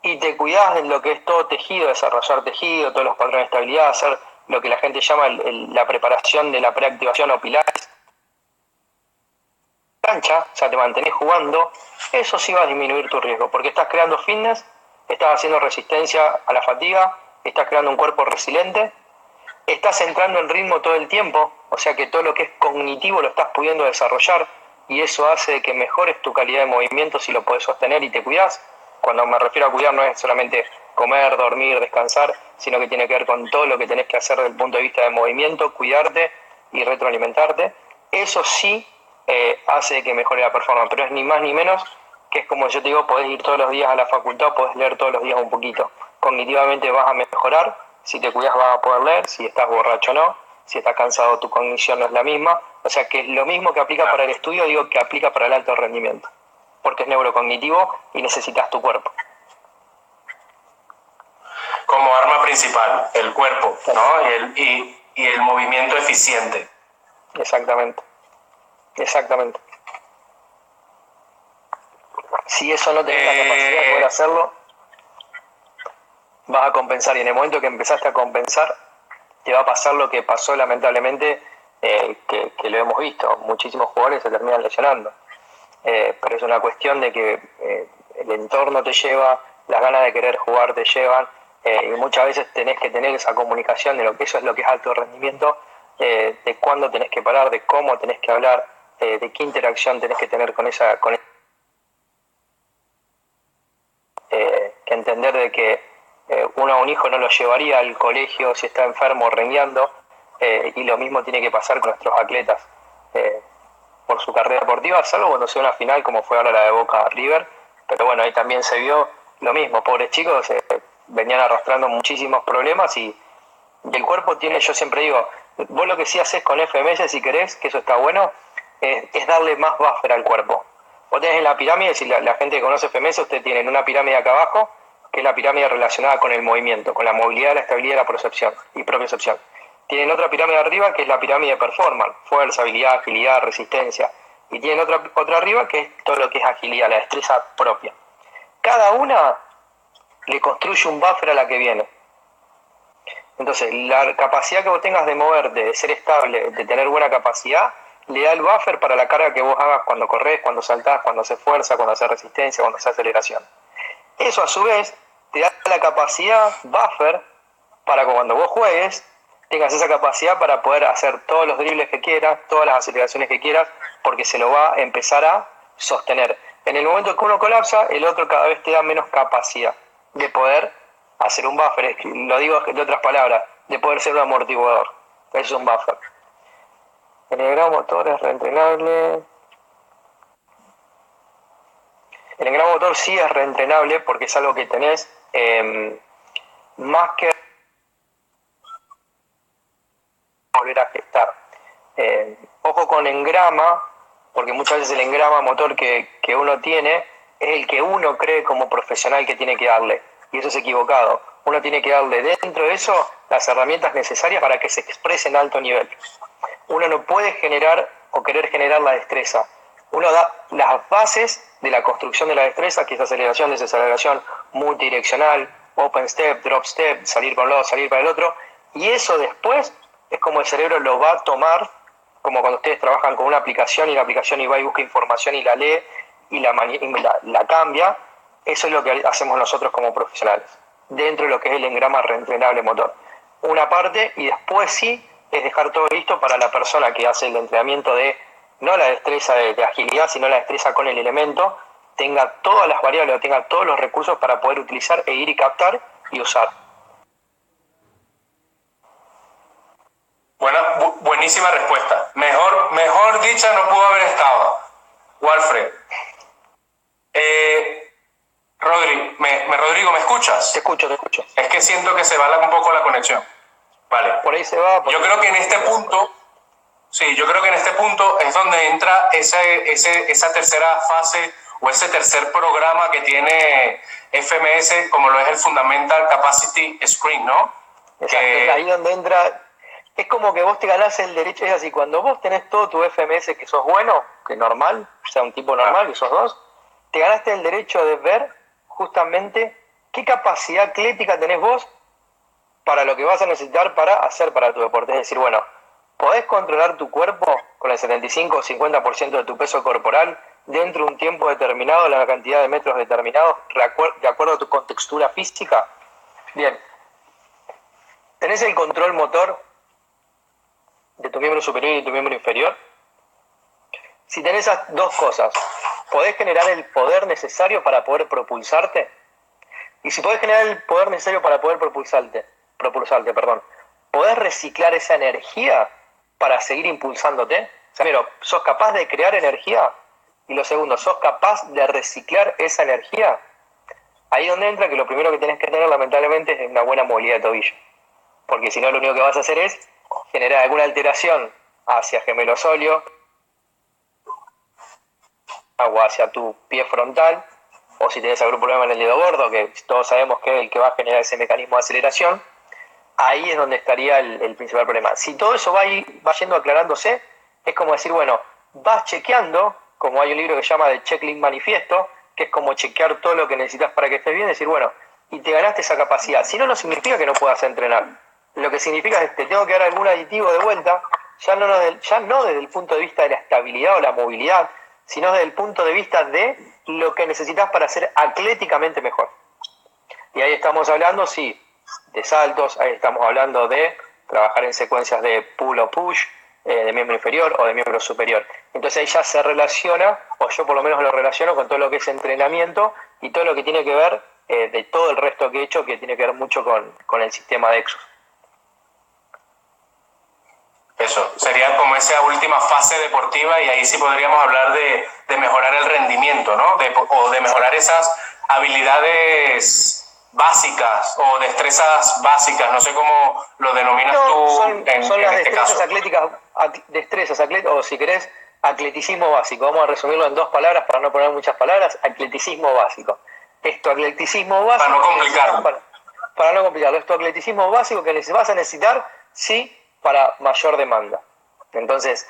y te cuidás de lo que es todo tejido, desarrollar tejido, todos los patrones de estabilidad, hacer lo que la gente llama la preparación de la preactivación o pilares, cancha, o sea, te mantenés jugando, eso sí va a disminuir tu riesgo, porque estás creando fitness, estás haciendo resistencia a la fatiga, estás creando un cuerpo resiliente, estás entrando en ritmo todo el tiempo, o sea que todo lo que es cognitivo lo estás pudiendo desarrollar, y eso hace que mejores tu calidad de movimiento si lo podés sostener y te cuidás. Cuando me refiero a cuidar no es solamente comer, dormir, descansar, sino que tiene que ver con todo lo que tenés que hacer desde el punto de vista de movimiento, cuidarte y retroalimentarte. Eso sí hace que mejore la performance, pero es ni más ni menos que es como yo te digo, podés ir todos los días a la facultad, podés leer todos los días un poquito. Cognitivamente vas a mejorar, si te cuidas vas a poder leer, si estás borracho no, si estás cansado tu cognición no es la misma. O sea que lo mismo que aplica para el estudio, digo que aplica para el alto rendimiento, porque es neurocognitivo y necesitas tu cuerpo. Como arma principal, el cuerpo, ¿no? Y el movimiento eficiente. Exactamente. Si eso no tenés la capacidad de poder hacerlo, vas a compensar. Y en el momento que empezaste a compensar, te va a pasar lo que pasó lamentablemente, que lo hemos visto. Muchísimos jugadores se terminan lesionando. Pero es una cuestión de que el entorno te lleva, las ganas de querer jugar te llevan, y muchas veces tenés que tener esa comunicación de lo que eso es lo que es alto rendimiento, de cuándo tenés que parar, de cómo tenés que hablar, de qué interacción tenés que tener con esa... que entender de que uno a un hijo no lo llevaría al colegio si está enfermo rengueando, y lo mismo tiene que pasar con nuestros atletas por su carrera deportiva, salvo cuando sea una final como fue ahora la de Boca River, pero bueno, ahí también se vio lo mismo, pobres chicos, venían arrastrando muchísimos problemas y el cuerpo tiene, yo siempre digo, vos lo que sí haces con FMS si querés, que eso está bueno, es darle más buffer al cuerpo. Vos tenés en la pirámide, si la gente que conoce FMS, ustedes tienen una pirámide acá abajo, que es la pirámide relacionada con el movimiento, con la movilidad, la estabilidad, la percepción y propiocepción. Tienen otra pirámide arriba, que es la pirámide de performance, fuerza, habilidad, agilidad, resistencia. Y tienen otra arriba, que es todo lo que es agilidad, la destreza propia. Cada una le construye un buffer a la que viene. Entonces, la capacidad que vos tengas de moverte, de ser estable, de tener buena capacidad, le da el buffer para la carga que vos hagas cuando corres, cuando saltás, cuando haces fuerza, cuando haces resistencia, cuando haces aceleración. Eso a su vez te da la capacidad buffer para que cuando vos juegues tengas esa capacidad para poder hacer todos los dribles que quieras, todas las aceleraciones que quieras, porque se lo va a empezar a sostener. En el momento que uno colapsa, el otro cada vez te da menos capacidad de poder hacer un buffer, lo digo de otras palabras, de poder ser un amortiguador. Eso es un buffer. El engrama motor es reentrenable. El engrama motor sí es reentrenable porque es algo que tenés más que volver a gestar. Ojo con engrama, porque muchas veces el engrama motor que uno tiene es el que uno cree como profesional que tiene que darle, y eso es equivocado. Uno tiene que darle dentro de eso las herramientas necesarias para que se exprese en alto nivel. Uno no puede generar o querer generar la destreza. Uno da las bases de la construcción de la destreza, que es aceleración, desaceleración, multidireccional, open step, drop step, salir con lo, salir para el otro, y eso después es como el cerebro lo va a tomar, como cuando ustedes trabajan con una aplicación y la aplicación va y busca información y la lee y la cambia. Eso es lo que hacemos nosotros como profesionales, dentro de lo que es el engrama reentrenable motor. Una parte, y después sí, es dejar todo listo para la persona que hace el entrenamiento de, no la destreza de agilidad, sino la destreza con el elemento, tenga todas las variables, tenga todos los recursos para poder utilizar e ir y captar y usar. Buenísima respuesta. Mejor dicha no pudo haber estado. Walfred. Rodrigo, ¿me escuchas? Te escucho. Es que siento que se va un poco la conexión. Vale. Por ahí se va. Yo creo que en este punto, es donde entra esa tercera fase o ese tercer programa que tiene FMS, como lo es el Fundamental Capacity Screen, ¿no? Exacto, es ahí donde entra. Es como que vos te ganás el derecho, es así, cuando vos tenés todo tu FMS que sos bueno, que normal, o sea, un tipo normal, que sos dos, te ganaste el derecho de ver justamente qué capacidad atlética tenés vos para lo que vas a necesitar para hacer para tu deporte. Es decir, bueno, podés controlar tu cuerpo con el 75 o 50% de tu peso corporal dentro de un tiempo determinado, la cantidad de metros determinados, de acuerdo a tu contextura física. Bien, tenés el control motor de tu miembro superior y tu miembro inferior. Si tenés esas dos cosas, podés generar el poder necesario para poder propulsarte. Y si podés generar el poder necesario para poder propulsarte, podés reciclar esa energía para seguir impulsándote. O sea, primero, sos capaz de crear energía, y lo segundo, sos capaz de reciclar esa energía. Ahí donde entra que lo primero que tenés que tener, lamentablemente, es una buena movilidad de tobillo. Porque si no, lo único que vas a hacer es generar alguna alteración hacia gemelo sóleo o hacia tu pie frontal, o si tenés algún problema en el dedo gordo, que todos sabemos que es el que va a generar ese mecanismo de aceleración, ahí es donde estaría el principal problema. Si todo eso va yendo aclarándose, es como decir, bueno, vas chequeando, como hay un libro que se llama The Checklist Manifiesto, que es como chequear todo lo que necesitas para que estés bien, decir, bueno, y te ganaste esa capacidad. Si no, no significa que no puedas entrenar. Lo que significa es que te tengo que dar algún aditivo de vuelta, ya no desde el punto de vista de la estabilidad o la movilidad, sino desde el punto de vista de lo que necesitas para ser atléticamente mejor. Y ahí estamos hablando, sí, de saltos, ahí estamos hablando de trabajar en secuencias de pull o push, de miembro inferior o de miembro superior. Entonces ahí ya se relaciona, o yo por lo menos lo relaciono con todo lo que es entrenamiento y todo lo que tiene que ver de todo el resto que he hecho, que tiene que ver mucho con el sistema de Exos. Eso, sería como esa última fase deportiva y ahí sí podríamos hablar de mejorar el rendimiento, ¿no? O de mejorar esas habilidades básicas o destrezas básicas, no sé cómo lo denominas tú son las este destrezas caso. Atléticas, destrezas atléticas, o si querés, atleticismo básico. Vamos a resumirlo en 2 palabras para no poner muchas palabras. Atleticismo básico. Esto, atleticismo básico. Para no complicarlo. Para no complicarlo. Esto, atleticismo básico que vas a necesitar, sí, para mayor demanda. Entonces,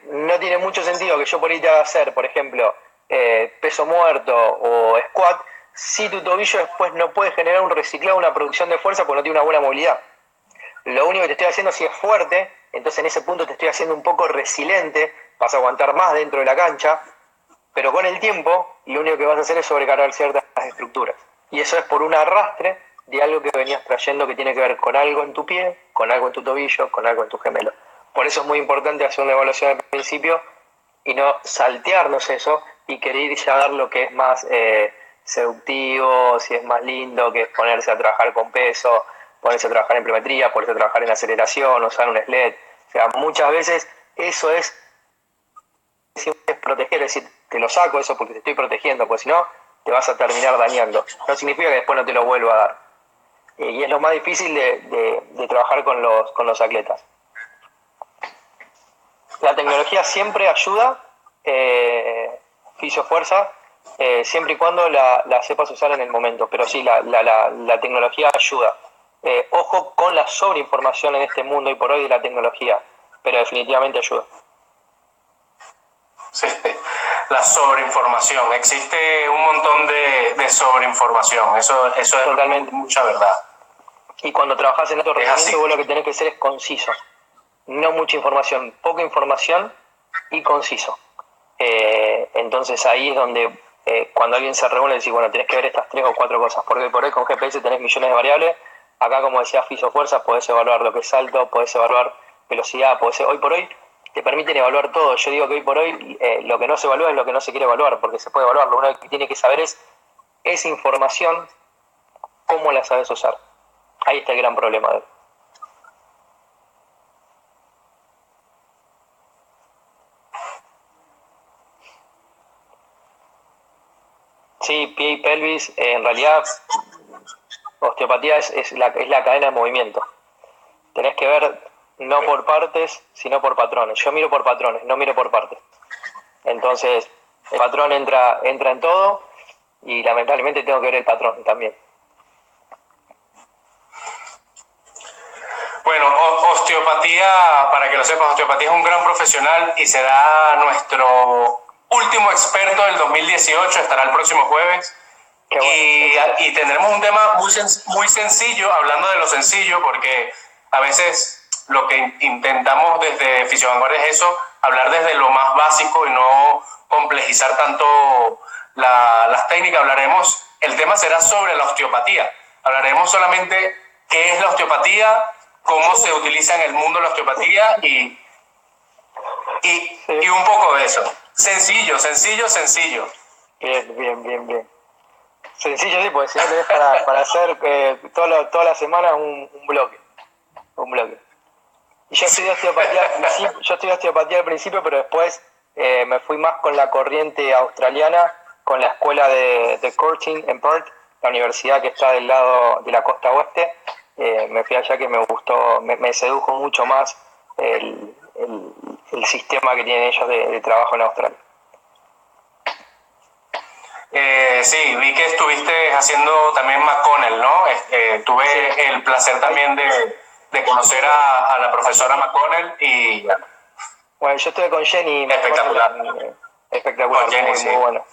no tiene mucho sentido que yo por ahí te haga hacer, por ejemplo, peso muerto o squat, si tu tobillo después no puede generar un reciclado, una producción de fuerza porque no tiene una buena movilidad. Lo único que te estoy haciendo si es fuerte, entonces en ese punto te estoy haciendo un poco resiliente, vas a aguantar más dentro de la cancha, pero con el tiempo lo único que vas a hacer es sobrecargar ciertas estructuras. Y eso es por un arrastre de algo que venías trayendo que tiene que ver con algo en tu pie, con algo en tu tobillo, con algo en tu gemelo. Por eso es muy importante hacer una evaluación al principio y no saltearnos eso y querer ya dar lo que es más seductivo, si es más lindo, que es ponerse a trabajar con peso, ponerse a trabajar en pliometría, ponerse a trabajar en aceleración, usar un sled. O sea, muchas veces eso es proteger, es decir, te lo saco eso porque te estoy protegiendo, porque si no, te vas a terminar dañando. No significa que después no te lo vuelva a dar. Y es lo más difícil de trabajar con los atletas. La tecnología siempre ayuda, fisiofuerza, siempre y cuando la sepas usar en el momento. Pero sí, la tecnología ayuda. Ojo con la sobreinformación en este mundo y por hoy de la tecnología, pero definitivamente ayuda. Sí, la sobreinformación. Existe un montón de sobreinformación. Eso es Totalmente. Mucha verdad. Y cuando trabajas en alto rendimiento, vos lo que tenés que ser es conciso. No mucha información, poca información y conciso. Entonces ahí es donde cuando alguien se reúne decís, bueno, tenés que ver estas 3 o 4 cosas, porque por ahí con GPS tenés millones de variables. Acá, como decía Fisiofuerza, podés evaluar lo que es salto, podés evaluar velocidad, hoy por hoy te permiten evaluar todo. Yo digo que hoy por hoy lo que no se evalúa es lo que no se quiere evaluar, porque se puede evaluar. Lo único que tiene que saber es esa información, cómo la sabes usar. Ahí está el gran problema de él. Sí, pie y pelvis, en realidad, osteopatía es la cadena de movimiento. Tenés que ver no por partes, sino por patrones. Yo miro por patrones, no miro por partes. Entonces, el patrón entra en todo y lamentablemente tengo que ver el patrón también. Bueno, osteopatía, para que lo sepas, osteopatía es un gran profesional y será nuestro último experto del 2018, estará el próximo jueves. Bueno, y tendremos un tema muy sencillo, hablando de lo sencillo, porque a veces lo que intentamos desde Fisiovanguardia es eso, hablar desde lo más básico y no complejizar tanto las técnicas. El tema será sobre la osteopatía. Hablaremos solamente qué es la osteopatía, cómo se utiliza en el mundo la osteopatía y un poco de eso. Sencillo. Bien. Sencillo, sí, porque si no tenés para hacer toda la semana un bloque. Y yo estudié osteopatía al principio, pero después me fui más con la corriente australiana, con la escuela de Curtin en Perth, la universidad que está del lado de la costa oeste. Me fui allá que me gustó, me sedujo mucho más el sistema que tienen ellos de trabajo en Australia. Sí, vi que estuviste haciendo también McConnell, ¿no? Tuve el placer también de conocer a la profesora McConnell y... Bueno, yo estuve con Jenny. Espectacular. Espectacular, Jenny, muy bueno.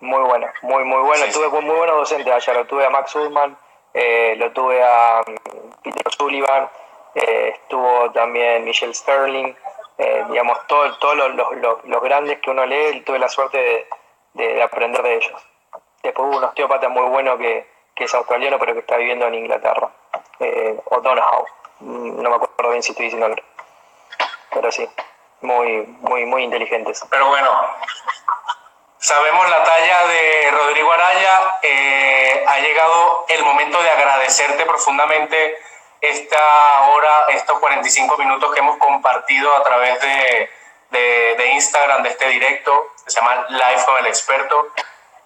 Muy bueno, muy bueno. Sí, Tuve sí. muy buenos docentes allá. Lo tuve a Max Goodman, lo tuve a Peter Sullivan, estuvo también Michelle Sterling, digamos, todos los grandes que uno lee, tuve la suerte de aprender de ellos. Después hubo un osteópata muy bueno que es australiano, pero que está viviendo en Inglaterra, O'Donoghue. No me acuerdo bien si estoy diciendo, pero sí, muy inteligentes. Pero bueno, sabemos la talla de Rodrigo Araya. Ha llegado el momento de agradecerte profundamente esta hora, estos 45 minutos que hemos compartido a través de Instagram, de este directo, que se llama Live con el Experto.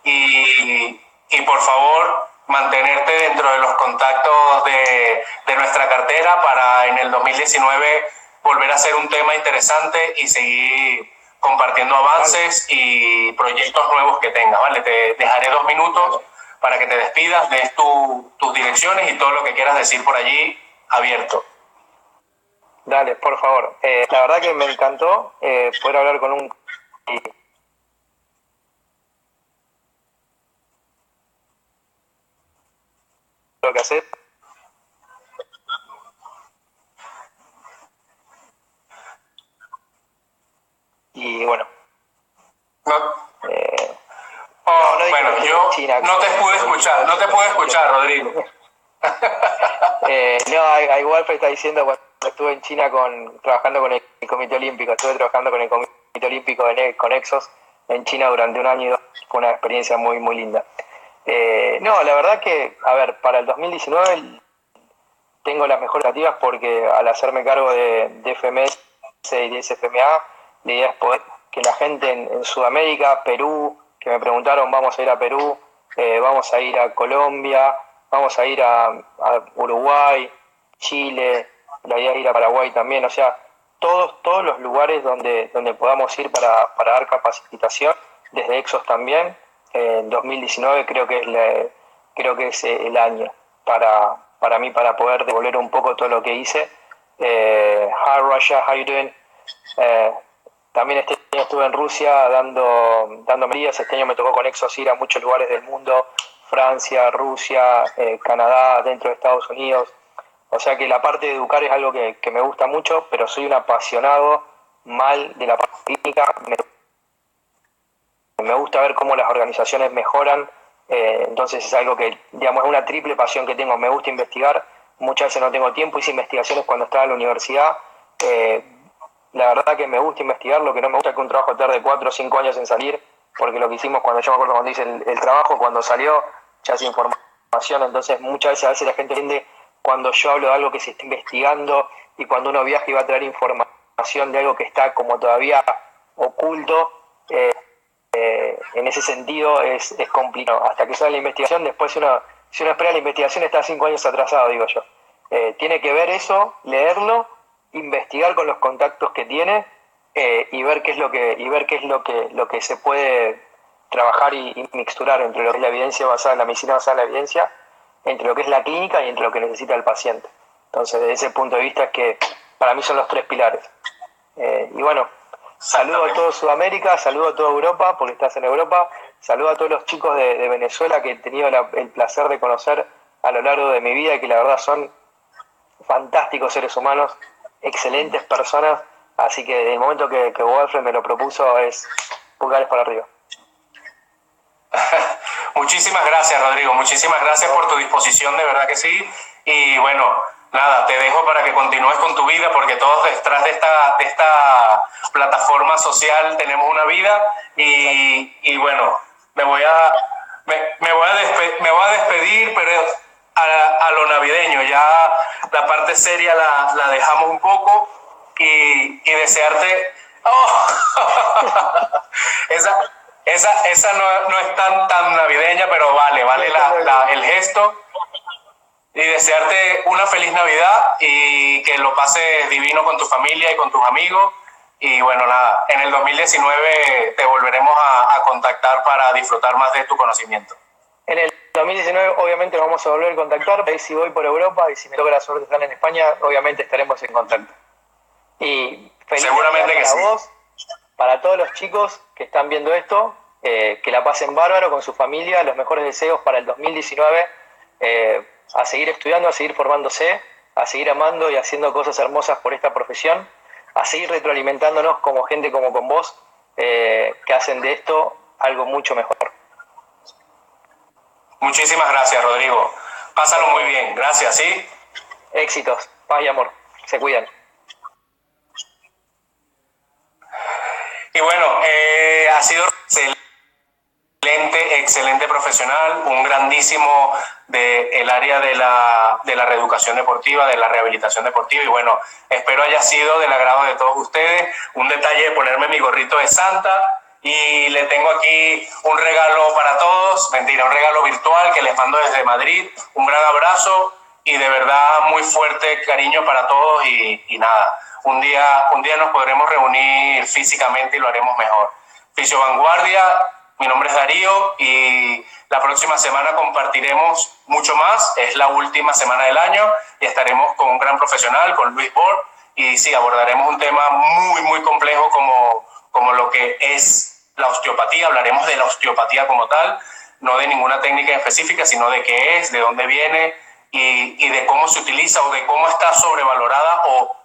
Y por favor, mantenerte dentro de los contactos de nuestra cartera para en el 2019 volver a ser un tema interesante y seguir compartiendo avances y proyectos nuevos que tengas, ¿vale? Te dejaré 2 minutos para que te despidas, des tus direcciones y todo lo que quieras decir por allí abierto. Dale, por favor. La verdad que me encantó poder hablar con un... lo que hacer. Y bueno. No, Eh, oh, no dije bueno, que estuve en yo China. no te pude escuchar, no te pude escuchar, Rodrigo. No, igual está diciendo cuando estuve en China trabajando con el Comité Olímpico. Estuve trabajando con el Comité Olímpico con Exos en China durante un año y dos. Fue una experiencia muy linda. No, la verdad que, a ver, para el 2019 tengo las mejores expectativas porque al hacerme cargo de FMS y de SFMA, la idea es poder que la gente en Sudamérica, Perú, que me preguntaron, vamos a ir a Perú, vamos a ir a Colombia, vamos a ir a Uruguay, Chile, la idea es ir a Paraguay también, o sea, todos los lugares donde podamos ir para dar capacitación, desde Exos también, en 2019 creo que es el año para mí, para poder devolver un poco todo lo que hice. Hi Russia, how you doing? También este año estuve en Rusia dando medidas. Este año me tocó con Exos ir a muchos lugares del mundo, Francia, Rusia, Canadá, dentro de Estados Unidos. O sea que la parte de educar es algo que me gusta mucho, pero soy un apasionado mal de la parte clínica. Me gusta ver cómo las organizaciones mejoran, entonces es algo que, digamos, es una triple pasión que tengo. Me gusta investigar, muchas veces no tengo tiempo, hice investigaciones cuando estaba en la universidad. Eh, la verdad que me gusta investigar, lo que no me gusta es que un trabajo tarde 4 o 5 años en salir, porque lo que hicimos yo me acuerdo cuando hice el trabajo, cuando salió, ya es información, entonces muchas veces la gente entiende cuando yo hablo de algo que se está investigando y cuando uno viaja y va a traer información de algo que está como todavía oculto. En ese sentido es complicado. Hasta que sale la investigación, después si uno espera la investigación está 5 años atrasado, digo yo. Tiene que ver eso, leerlo, investigar con los contactos que tiene y ver qué es lo que se puede trabajar y mixturar entre lo que es la evidencia basada en la medicina basada en la evidencia, entre lo que es la clínica y entre lo que necesita el paciente. Entonces, desde ese punto de vista es que para mí son los tres pilares. Y bueno, saludo a toda Sudamérica, saludo a toda Europa, porque estás en Europa, saludo a todos los chicos de Venezuela que he tenido el placer de conocer a lo largo de mi vida y que la verdad son fantásticos seres humanos, excelentes personas, así que desde el momento que Wolfred me lo propuso es pulgares para arriba. Muchísimas gracias, Rodrigo. Muchísimas gracias por tu disposición, de verdad que sí. Y bueno, nada, te dejo para que continúes con tu vida, porque todos detrás de esta plataforma social tenemos una vida. Y bueno, me voy a despedir, pero a lo navideño. Ya la parte seria la dejamos un poco y desearte... ¡Oh! Esa no es tan navideña, pero vale el gesto. Y desearte una feliz Navidad y que lo pases divino con tu familia y con tus amigos. Y bueno, nada, en el 2019 te volveremos a contactar para disfrutar más de tu conocimiento. En el 2019 obviamente nos vamos a volver a contactar, si voy por Europa y si me toca la suerte de estar en España, obviamente estaremos en contacto. Y feliz seguramente Navidad que para sí. vos, para todos los chicos que están viendo esto, Que la pasen bárbaro con su familia, los mejores deseos para el 2019, a seguir estudiando, a seguir formándose, a seguir amando y haciendo cosas hermosas por esta profesión, a seguir retroalimentándonos como gente como con vos, que hacen de esto algo mucho mejor. Muchísimas gracias, Rodrigo. Pásalo muy bien. Gracias, ¿sí? Éxitos, paz y amor. Se cuidan. Y bueno, ha sido excelente profesional, un grandísimo del área de la reeducación deportiva, de la rehabilitación deportiva, y bueno, espero haya sido del agrado de todos ustedes. Un detalle de ponerme mi gorrito de Santa, y le tengo aquí un regalo para todos, mentira, un regalo virtual que les mando desde Madrid. Un gran abrazo y de verdad muy fuerte cariño para todos, y nada, un día nos podremos reunir físicamente y lo haremos mejor. Fisio Vanguardia, mi nombre es Darío y la próxima semana compartiremos mucho más. Es la última semana del año y estaremos con un gran profesional, con Luis Bor, y sí, abordaremos un tema muy complejo como lo que es la osteopatía. Hablaremos de la osteopatía como tal, no de ninguna técnica específica, sino de qué es, de dónde viene y de cómo se utiliza, o de cómo está sobrevalorada o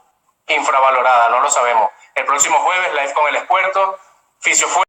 infravalorada, no lo sabemos. El próximo jueves, live con el experto, Fisio